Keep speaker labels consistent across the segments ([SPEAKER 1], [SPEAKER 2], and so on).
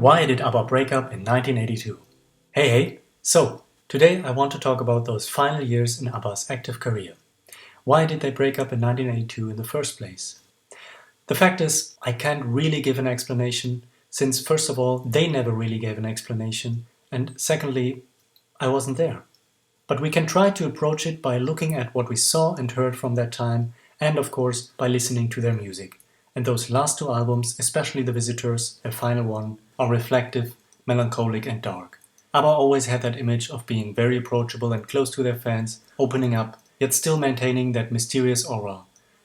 [SPEAKER 1] Why did ABBA break up in 1982? Hey! So, today I want to talk about those final years in ABBA's active career. Why did they break up in 1982 in the first place? The fact is, I can't really give an explanation, since first of all, they never really gave an explanation, and secondly, I wasn't there. But we can try to approach it by looking at what we saw and heard from that time, and of course, by listening to their music. And those last two albums, especially The Visitors, their final one, are reflective, melancholic and dark. ABBA always had that image of being very approachable and close to their fans, opening up, yet still maintaining that mysterious aura.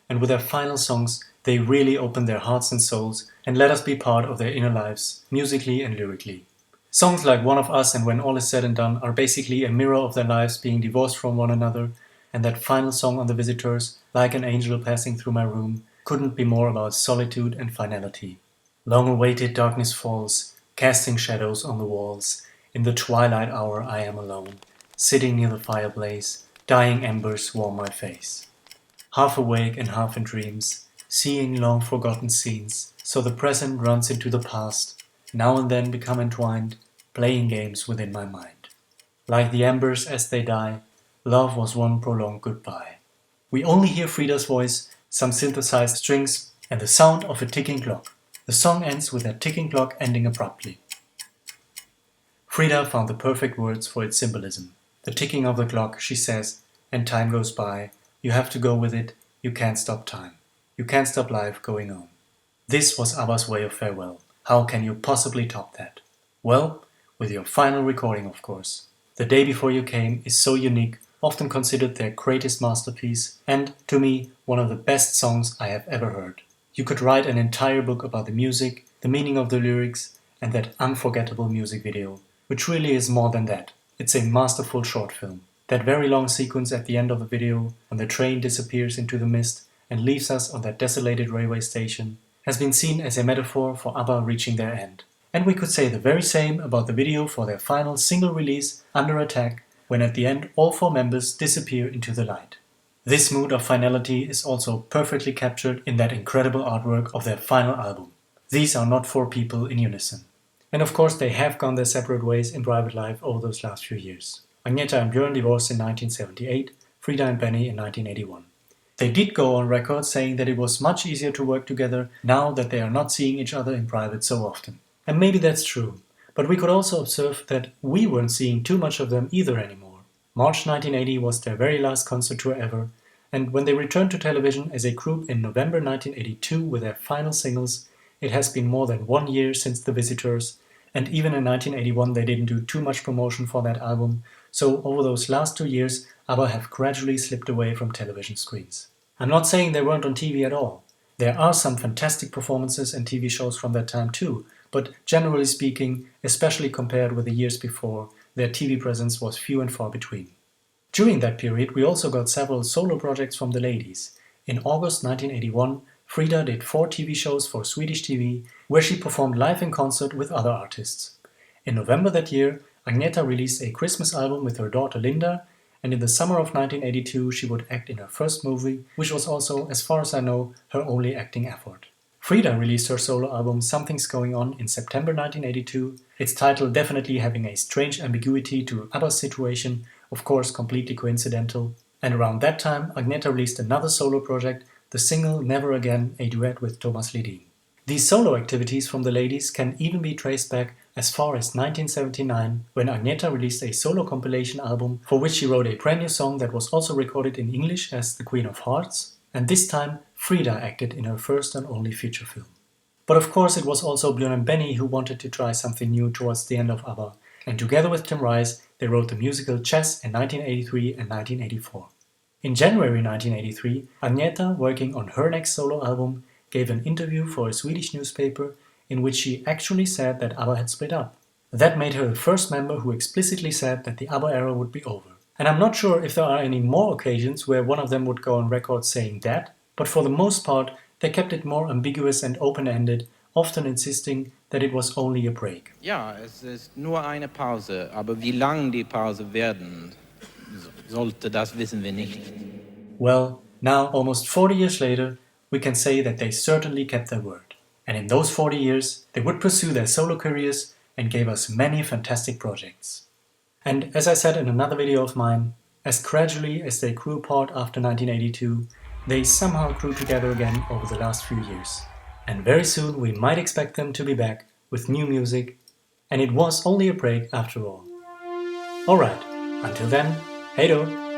[SPEAKER 1] And with their final songs, they really opened their hearts and souls and let us be part of their inner lives, musically and lyrically. Songs like One of Us and When All Is Said and Done are basically a mirror of their lives being divorced from one another, and that final song on The Visitors, Like an Angel Passing Through My Room, couldn't be more about solitude and finality. Long-awaited darkness falls, casting shadows on the walls. In the twilight hour I am alone, sitting near the fireplace, dying embers warm my face. Half awake and half in dreams, seeing long-forgotten scenes, so the present runs into the past, now and then become entwined, playing games within my mind. Like the embers as they die, love was one prolonged goodbye. We only hear Frida's voice, some synthesized strings, and the sound of a ticking clock. The song ends with that ticking clock ending abruptly. Frida found the perfect words for its symbolism. The ticking of the clock, she says, and time goes by. You have to go with it, you can't stop time. You can't stop life going on. This was ABBA's way of farewell. How can you possibly top that? Well, with your final recording, of course. The Day Before You Came is so unique, often considered their greatest masterpiece, and, to me, one of the best songs I have ever heard. You could write an entire book about the music, the meaning of the lyrics, and that unforgettable music video, which really is more than that. It's a masterful short film. That very long sequence at the end of the video, when the train disappears into the mist and leaves us on that desolated railway station, has been seen as a metaphor for ABBA reaching their end. And we could say the very same about the video for their final single release, Under Attack, when at the end all four members disappear into the light. This mood of finality is also perfectly captured in that incredible artwork of their final album. These are not four people in unison. And of course they have gone their separate ways in private life over those last few years. Agneta and Björn divorced in 1978, Frida and Benny in 1981. They did go on record saying that it was much easier to work together now that they are not seeing each other in private so often. And maybe that's true. But we could also observe that we weren't seeing too much of them either anymore. March 1980 was their very last concert tour ever, and when they returned to television as a group in November 1982 with their final singles, it has been more than 1 year since The Visitors, and even in 1981 they didn't do too much promotion for that album, so over those last 2 years ABBA have gradually slipped away from television screens. I'm not saying they weren't on TV at all. There are some fantastic performances and TV shows from that time too, but generally speaking, especially compared with the years before, their TV presence was few and far between. During that period we also got several solo projects from the ladies. In August 1981, Frida did 4 TV shows for Swedish TV, where she performed live in concert with other artists. In November that year, Agneta released a Christmas album with her daughter Linda, and in the summer of 1982 she would act in her first movie, which was also, as far as I know, her only acting effort. Frida released her solo album Something's Going On in September 1982, its title definitely having a strange ambiguity to ABBA's situation, of course completely coincidental. And around that time Agneta released another solo project, the single Never Again, a duet with Thomas Ledin. These solo activities from the ladies can even be traced back as far as 1979, when Agneta released a solo compilation album for which she wrote a brand new song that was also recorded in English as The Queen of Hearts, and this time Frida acted in her first and only feature film. But of course it was also Björn and Benny who wanted to try something new towards the end of ABBA, and together with Tim Rice they wrote the musical Chess in 1983 and 1984. In January 1983, Agneta, working on her next solo album, gave an interview for a Swedish newspaper in which she actually said that ABBA had split up. That made her the first member who explicitly said that the ABBA era would be over. And I'm not sure if there are any more occasions where one of them would go on record saying that, but for the most part they kept it more ambiguous and open-ended, often insisting that it was only a break.
[SPEAKER 2] Ja, es ist nur eine Pause, aber wie lang die Pause werden sollte, das wissen wir nicht.
[SPEAKER 1] Well, now almost 40 years later, we can say that they certainly kept their word. And in those 40 years, they would pursue their solo careers and gave us many fantastic projects. And as I said in another video of mine, as gradually as they grew apart after 1982, they somehow grew together again over the last few years. And very soon we might expect them to be back with new music, and it was only a break after all. Alright, until then, hey do!